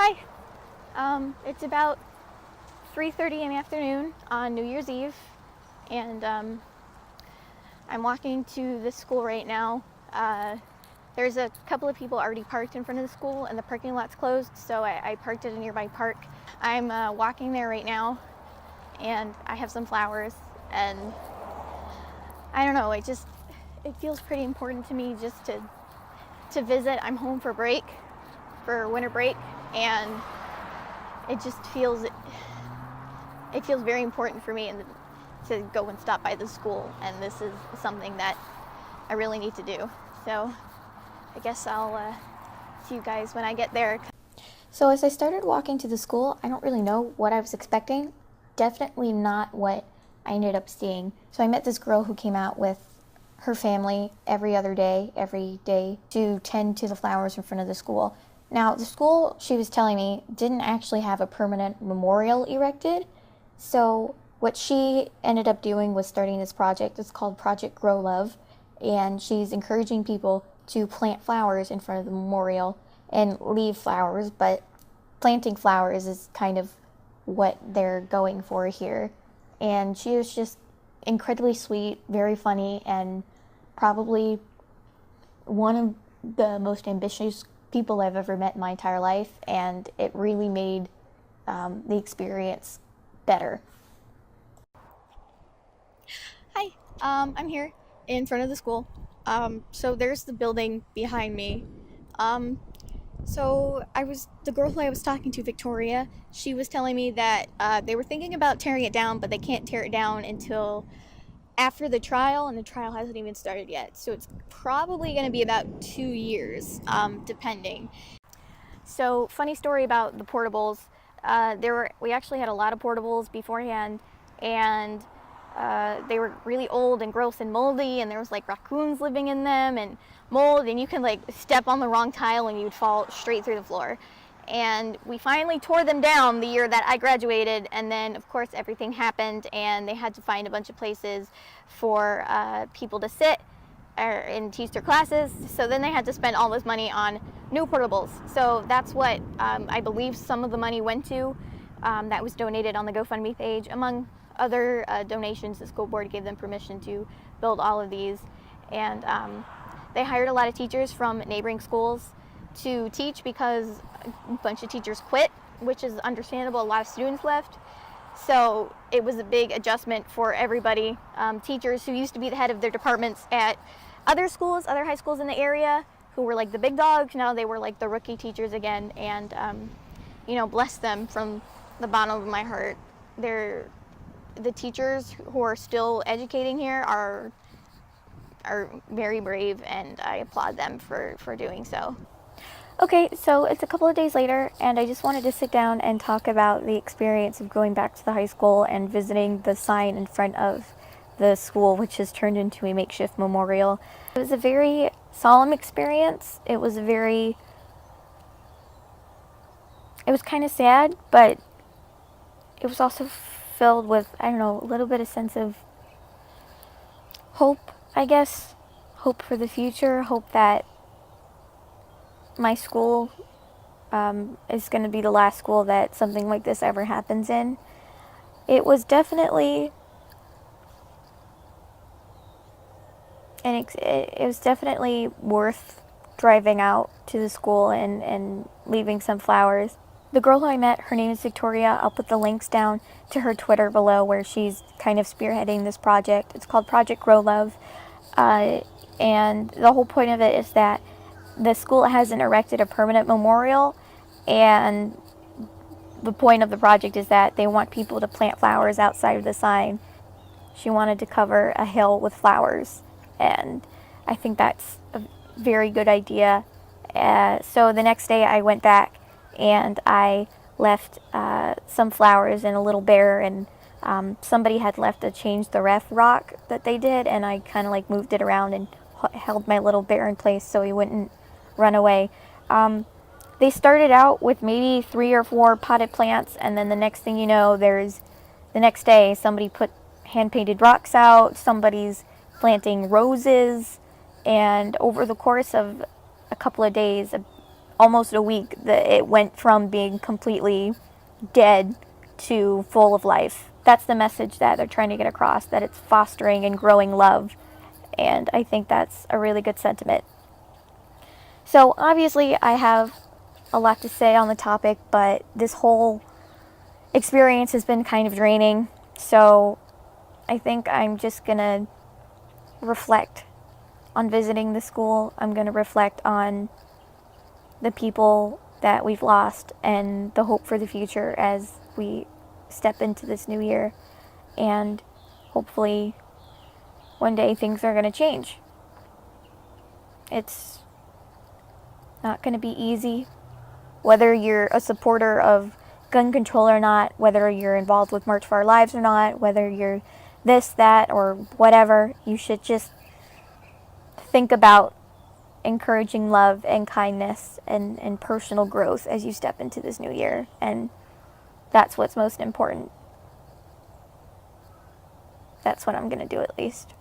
Hi. It's about 3:30 in the afternoon on New Year's Eve, and I'm walking to this school right now. There's a couple of people already parked in front of the school, and the parking lot's closed, so I parked at a nearby park. I'm walking there right now, and I have some flowers, and I don't know, it feels pretty important to me just to visit. I'm home for winter break, and it just feels very important for me to go and stop by the school, and this is something that I really need to do. So I guess I'll see you guys when I get there. So as I started walking to the school, I don't really know what I was expecting. Definitely not what I ended up seeing. So I met this girl who came out with her family every day to tend to the flowers in front of the school. Now, the school, she was telling me, didn't actually have a permanent memorial erected. So what she ended up doing was starting this project. It's called Project Grow Love. And she's encouraging people to plant flowers in front of the memorial and leave flowers. But planting flowers is kind of what they're going for here. And she was just incredibly sweet, very funny, and probably one of the most ambitious people I've ever met in my entire life, and it really made the experience better. Hi, I'm here in front of the school. So there's the building behind me. So the girl who I was talking to, Victoria, she was telling me that they were thinking about tearing it down, but they can't tear it down until after the trial, and the trial hasn't even started yet. So it's probably going to be about 2 years, depending. So funny story about the portables. We actually had a lot of portables beforehand, and they were really old and gross and moldy, and there was like raccoons living in them and mold, and you can like step on the wrong tile and you'd fall straight through the floor. And we finally tore them down the year that I graduated, and then of course everything happened, and they had to find a bunch of places for people to sit and teach their classes. So then they had to spend all this money on new portables. So that's what I believe some of the money went to. That was donated on the GoFundMe page. Among other donations, the school board gave them permission to build all of these. And they hired a lot of teachers from neighboring schools to teach because a bunch of teachers quit, which is understandable. A lot of students left. So it was a big adjustment for everybody. Teachers who used to be the head of their departments at other schools, other high schools in the area, who were like the big dogs, now they were like the rookie teachers again. And, bless them from the bottom of my heart. The teachers who are still educating here are very brave, and I applaud them for doing so. Okay, so it's a couple of days later, and I just wanted to sit down and talk about the experience of going back to the high school and visiting the sign in front of the school, which has turned into a makeshift memorial. It was a very solemn experience. It was kind of sad, but it was also filled with, I don't know, a little bit of sense of hope, I guess. Hope for the future, hope that my school is going to be the last school that something like this ever happens in. It was definitely worth driving out to the school and leaving some flowers. The girl who I met, her name is Victoria. I'll put the links down to her Twitter below, where she's kind of spearheading this project. It's called Project Grow Love. And the whole point of it is that the school hasn't erected a permanent memorial, and the point of the project is that they want people to plant flowers outside of the sign. She wanted to cover a hill with flowers, and I think that's a very good idea. So the next day I went back and I left some flowers in a little bear, and somebody had left a change the ref rock that they did, and I kind of like moved it around and held my little bear in place so he wouldn't run away. They started out with maybe 3 or 4 potted plants, and then the next thing you know, the next day somebody put hand-painted rocks out, somebody's planting roses, and over the course of a couple of days, almost a week that it went from being completely dead to full of life. That's the message that they're trying to get across, that it's fostering and growing love. And I think that's a really good sentiment. So obviously I have a lot to say on the topic, but this whole experience has been kind of draining. So I think I'm just going to reflect on visiting the school. I'm going to reflect on the people that we've lost and the hope for the future as we step into this new year. And hopefully one day things are going to change. It's not going to be easy. Whether you're a supporter of gun control or not, whether you're involved with March for Our Lives or not, whether you're this, that, or whatever, you should just think about encouraging love and kindness and personal growth as you step into this new year. And that's what's most important. That's what I'm going to do, at least.